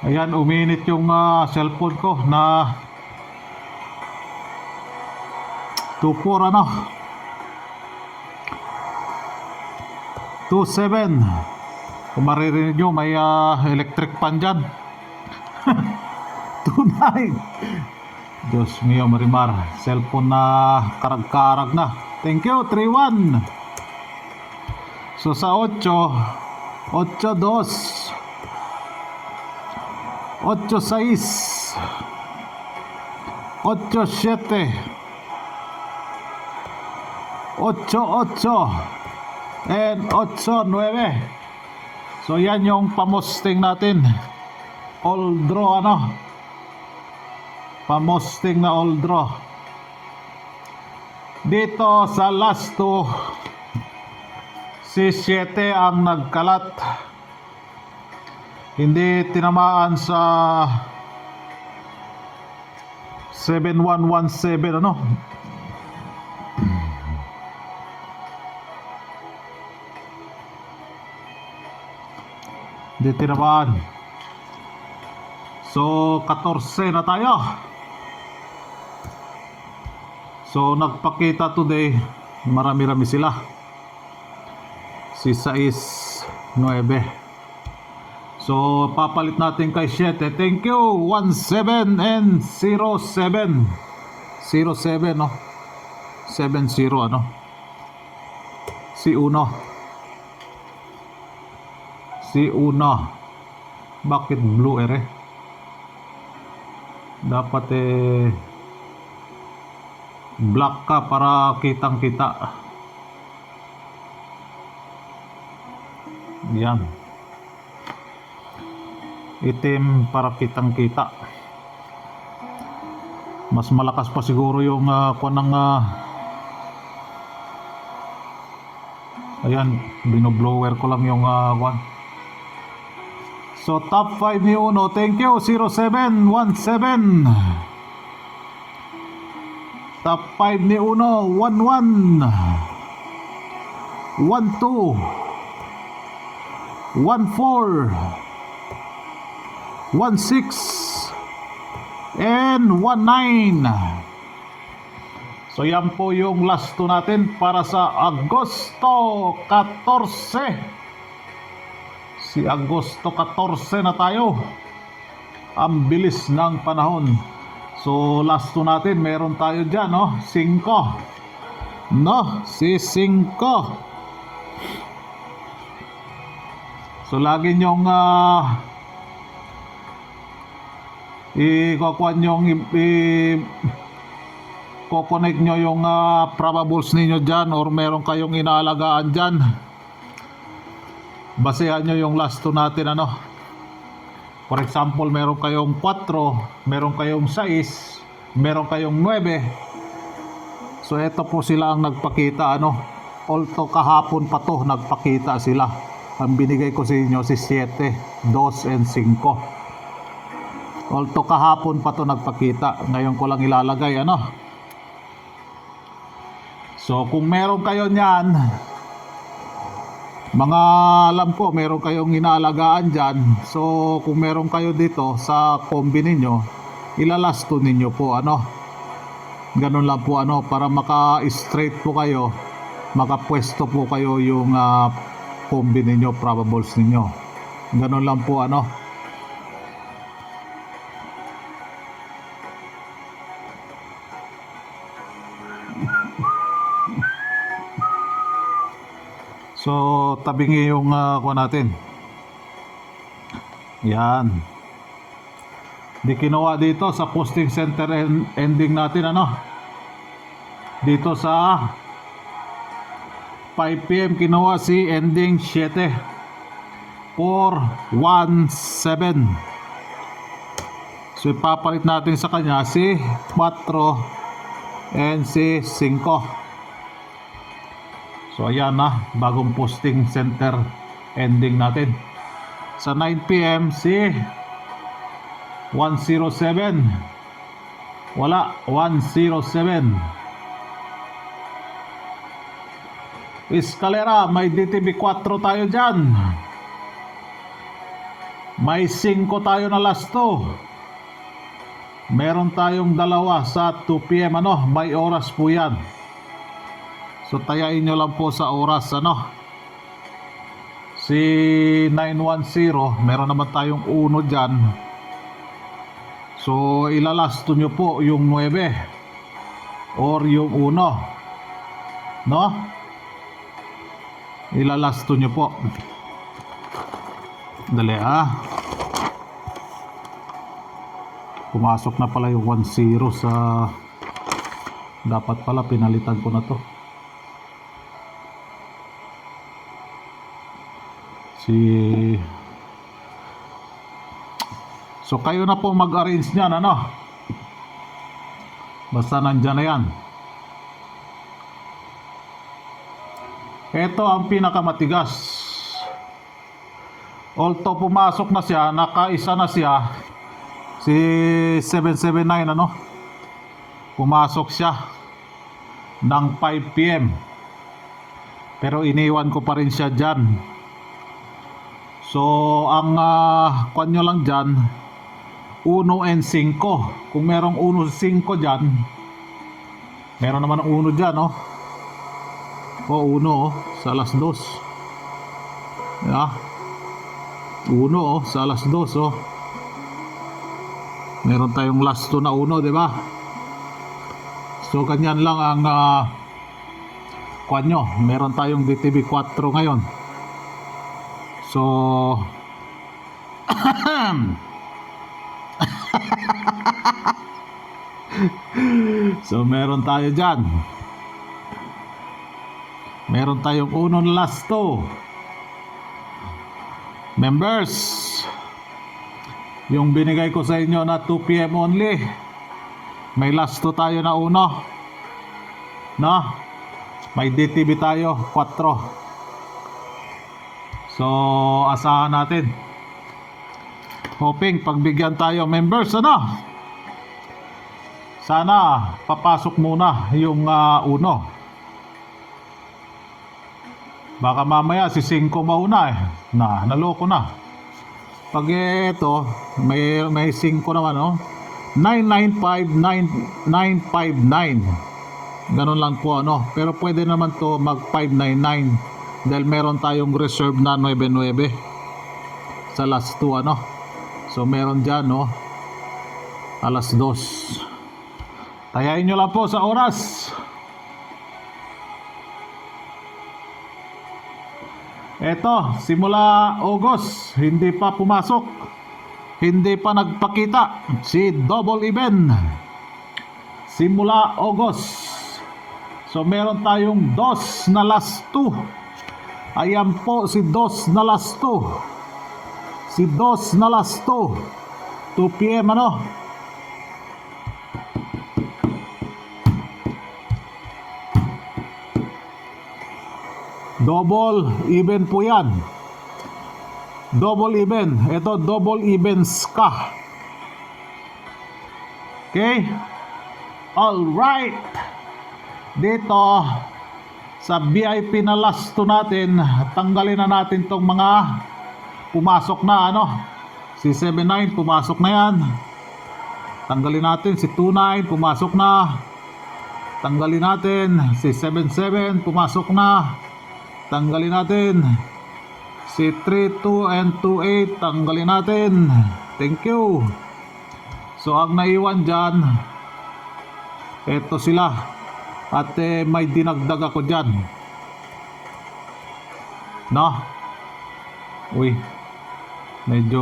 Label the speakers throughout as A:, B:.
A: Ayan, uminit yung cellphone ko na 24 ano 27. Kung maririnig nyo, may electric pan dyan. 29. Diyos mio, Marimar, cellphone na karag-karag na. Thank you, 31. So sa 8, 8-2, 8-6, 8-7, 8-8, and 8-9. So yan yung pamosting natin. All draw ano. Pamosting na all draw. Dito sa last 2, si 7 ang nagkalat. Hindi tinamaan sa 7117 ano. Hindi tinamaan. So 14 na tayo. So nagpakita today, marami-rami sila. Si 6, 9. So papalit natin kay 7. Thank you. 17 and 07. 07 no. 70 ano. Si 1. Si 1. Bakit blue ere? Dapat black ka para kitang kita. Yan. Itim para kitang kita. Mas malakas pa siguro yung kuwan ng ayan, binoblower ko lang yung kuwan. So top 5 ni Uno. Thank you, 0717. Top 5 ni Uno, 11, 12, 14, 16, and 19. So yan po yung last 2 natin para sa Agosto 14. Si Agosto 14 na tayo. Ang bilis ng panahon. So last 2 natin, meron tayo dyan, no? 5. No? Si 5. So lagi nyong ikukuha nyong i-connect nyo yung probables ninyo dyan, or meron kayong inaalagaan dyan. Basehan nyo yung last 2 natin ano. For example, meron kayong 4, meron kayong 6, meron kayong 9. So ito po sila ang nagpakita ano. Although kahapon pa to nagpakita sila. Ang binigay ko sa inyo si 7, 2, and 5. Although kahapon pa to nagpakita. Ngayon ko lang ilalagay ano. So kung meron kayo niyan, mga alam ko meron kayong inaalagaan dyan. So kung meron kayo dito sa combi ninyo, ilalasto ninyo po ano. Ganun lang po ano, para maka-straight po kayo, makapwesto po kayo yung combi ninyo, probables ninyo. Ganun lang po ano. So tabingi yung kuha natin. Yan. Di kinuha dito sa posting center ending natin ano. Dito sa 5 PM kinuha si ending 7 417. So ipapalit natin sa kanya si 4 and si 5. So ayan na, bagong posting center ending natin. Sa 9 PM si 107. Wala, 107. Escalera, may DTB 4 tayo dyan. May 5 tayo na last 2. Meron tayong dalawa sa 2 PM ano, may oras po yan. So tayain nyo lang po sa oras ano. Si 910, meron naman tayong 1 dyan. So ilalasto nyo po yung 9 or yung 1, no? Ilalasto nyo po. Dali pumasok na pala yung 10 sa, dapat pala pinalitan ko na to. So kayo na po mag-arrange niyan ano. Basta nandyan na yan. Ito ang pinakamatigas. Although pumasok na siya, nakaisa na siya, si 779 ano, pumasok siya ng 5 PM, pero iniwan ko pa rin siya dyan. So ang kwan nyo lang dyan, 1 and 5. Kung merong 1, 5 dyan, meron naman 1 dyan o 1 sa alas 2. Yeah. 1 sa alas 2 meron tayong last 2 na 1, di ba? So kanyan lang ang kwan nyo. Meron tayong DTV 4 ngayon. So so meron tayo dyan. Meron tayong 1 last 2. Members, yung binigay ko sa inyo na 2 PM only, may last 2 tayo na 1, no? May DTV tayo 4. So asahan natin, hoping pagbigyan tayo members ano. Sana papasok muna yung 1. Baka mamaya si 5 mauna naloko na. Pag ito may 5 naman 995 959. Ganun lang po ano. Pero pwede naman to mag 599 dahil meron tayong reserve na 99 sa last 2 ano. So meron dyan alas 2. Tayain nyo lang po sa oras. Eto, simula August, hindi pa pumasok, hindi pa nagpakita si Double Even. Simula August. So meron tayong 2 na last 2. Ayan po si 2 na last 2. Si 2 na last 2. 2 PM ano. Double even po yan. Double even. Ito double even ska. Okay? Alright. Dito sa VIP na last 2 natin, tanggalin na natin tong mga pumasok na ano. Si 79 pumasok na yan. Tanggalin natin si 29 pumasok na. Tanggalin natin si 77 pumasok na. Tanggalin natin si 32 and 28, tanggalin natin. Thank you. So ang naiwan dyan, eto sila. At may dinagdag ako dyan, no? Uy, medyo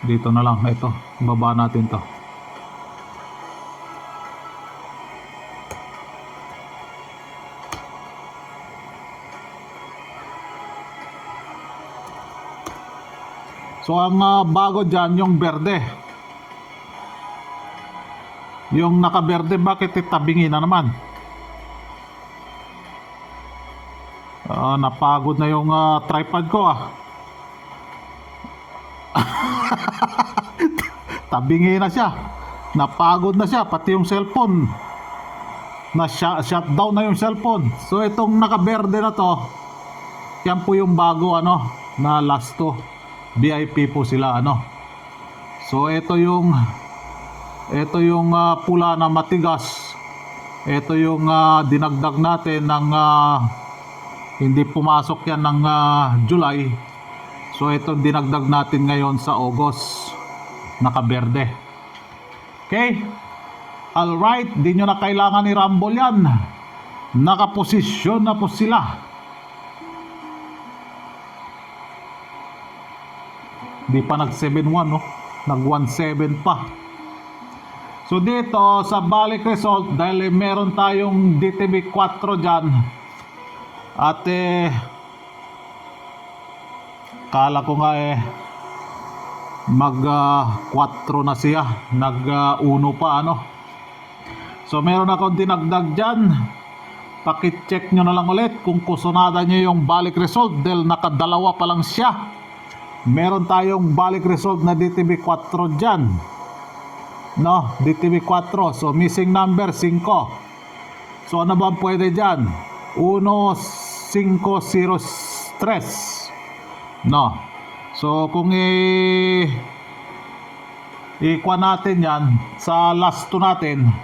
A: dito na lang. Ito, baba natin to. So ang bago dyan, yung berde. Yung nakaberde, bakit itabingin na naman? Napagod na yung tripod ko Tabingin na siya. Napagod na siya, pati yung cellphone. Shutdown na yung cellphone. So itong nakaberde na to, yan po yung bago ano. na last 2. VIP po sila ano. So ito yung pula na matigas. Ito yung dinagdag natin ng hindi pumasok yan ng July. So ito dinagdag natin ngayon sa August, nakaberde. Okay? Alright, di nyo na kailangan i-rumble yan. Nakaposisyon na po sila. Di pa nag 7-1 no? Nag 1-7 pa. So dito sa balik result, dahil meron tayong DTB 4 dyan, at kala ko nga mag 4 na siya, nag 1 pa ano. So meron akong dinagdag dyan. Pakit-check nyo na lang ulit kung kusunada nyo yung balik result dahil nakadalawa pa lang siya. Meron tayong balik result na DTB 4 dyan, no? DTB 4. So missing number 5. So ano ba pwede dyan? 1503, no? So kung ikuha natin yan sa last 2 natin,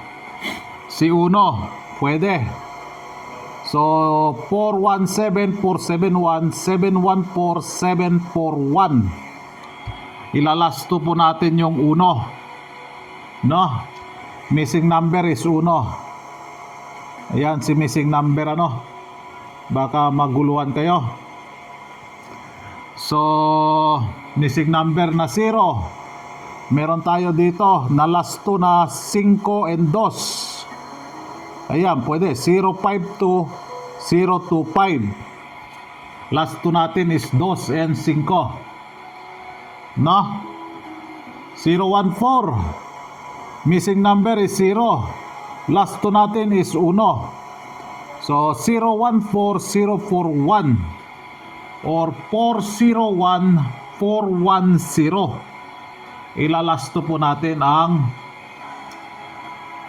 A: si 1 pwede. So 417, 471, 714, 741. Ilalasto po natin yung 1, no? Missing number is 1. Ayan si missing number ano. Baka maguluhan kayo. So missing number na 0. Meron tayo dito na last 2 na 5 and 2. Ayan, pwede 052, 025. Last 2 natin is 2 and 5, no? 014. Missing number is 0. Last 2 natin is 1. So 014, 041 or 401, 410. Ilalasto po natin ang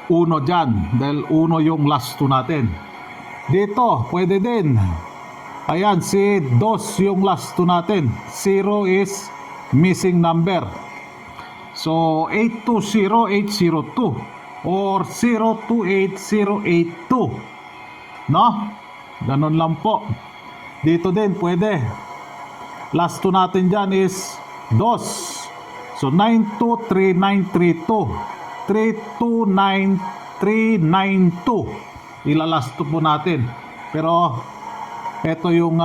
A: 1 dyan dahil 1 yung last 2 natin. Dito pwede din. Ayan si 2 yung last 2 natin. 0 is missing number. So 820802 or 028082, no? Ganun lang po. Dito din pwede. Last 2 natin dyan is 2. So 923932, 329392. Ilalasto po natin. Pero ito yung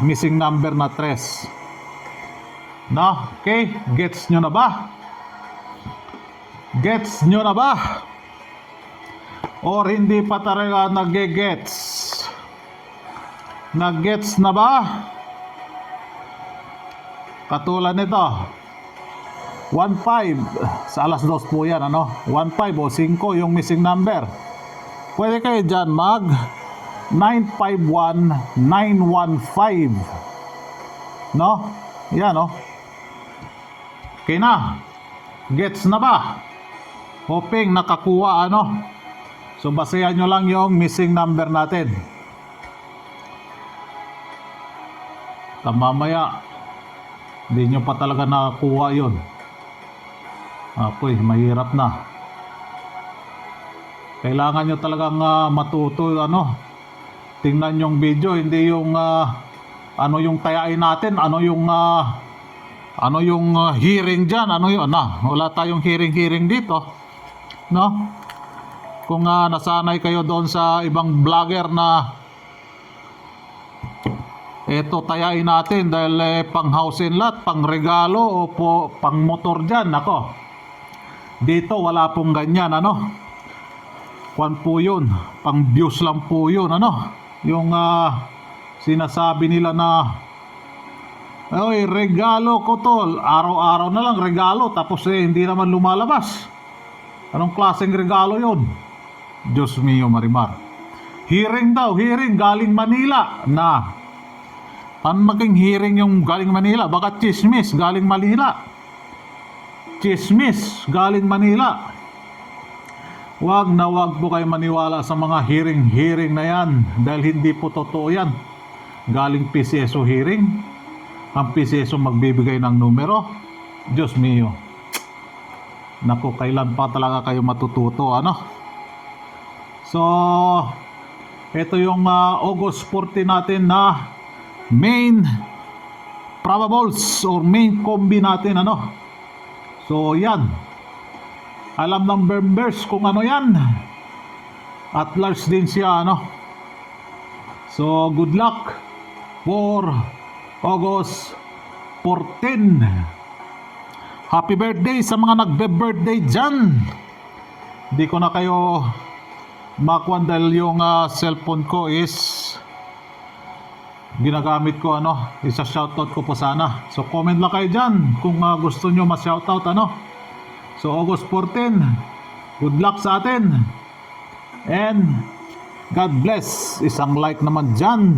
A: missing number na 3. No? Okay? Gets nyo na ba? Gets nyo na ba? Or hindi pa talaga nag-gets? Nag-gets na ba? Katulad nito 15 sa alas 2 po yan ano? 15 o 5 yung missing number. Pwede kayo dyan mag 951915, no? Yan no? Okay na. Gets na ba? Hoping nakakuha ano? So basayan nyo lang yung missing number natin. Mamaya hindi nyo pa talaga nakakuha yun. Apoy, mahirap na. Kailangan nyo talagang matuto ano. Tingnan yung video, hindi yung ano yung tayain natin, ano yung hearing dyan, ano yung wala tayong hearing dito, no? Kung nasanay kayo doon sa ibang vlogger na eto tayain natin dahil pang house and lot, pang regalo o pang motor dyan, ako. Dito wala pong ganyan ano. Kwan po yun, pang views lang po yun ano. Yung sinasabi nila na oy, regalo ko tol, araw-araw na lang regalo tapos hindi naman lumalabas. Anong klaseng regalo yun? Diyos mio Marimar. Hearing daw, hearing galing Manila na. Paano maging hearing yung galing Manila? Baka chismis galing Manila. Chismis galing Manila. Wag na wag po kayo maniwala sa mga hearing na yan dahil hindi po totoo yan. Galing PCSO hearing. ang PCSO magbibigay ng numero. Diyos mio. Naku, kailan pa talaga kayo matututo, ano? So, ito yung August 14 natin na main probables or main combi natin, ano? So, yan. Alam ng members kung ano yan. At large din siya, ano? So, good luck for August 14. Happy birthday sa mga nagbe-birthday dyan. Hindi ko na kayo makuha dahil yung cellphone ko is ginagamit ko, ano, isa shoutout ko po sana. So comment lang kayo dyan kung gusto nyo ma-shoutout, ano. So August 14, good luck sa atin and God bless. Isang like naman dyan.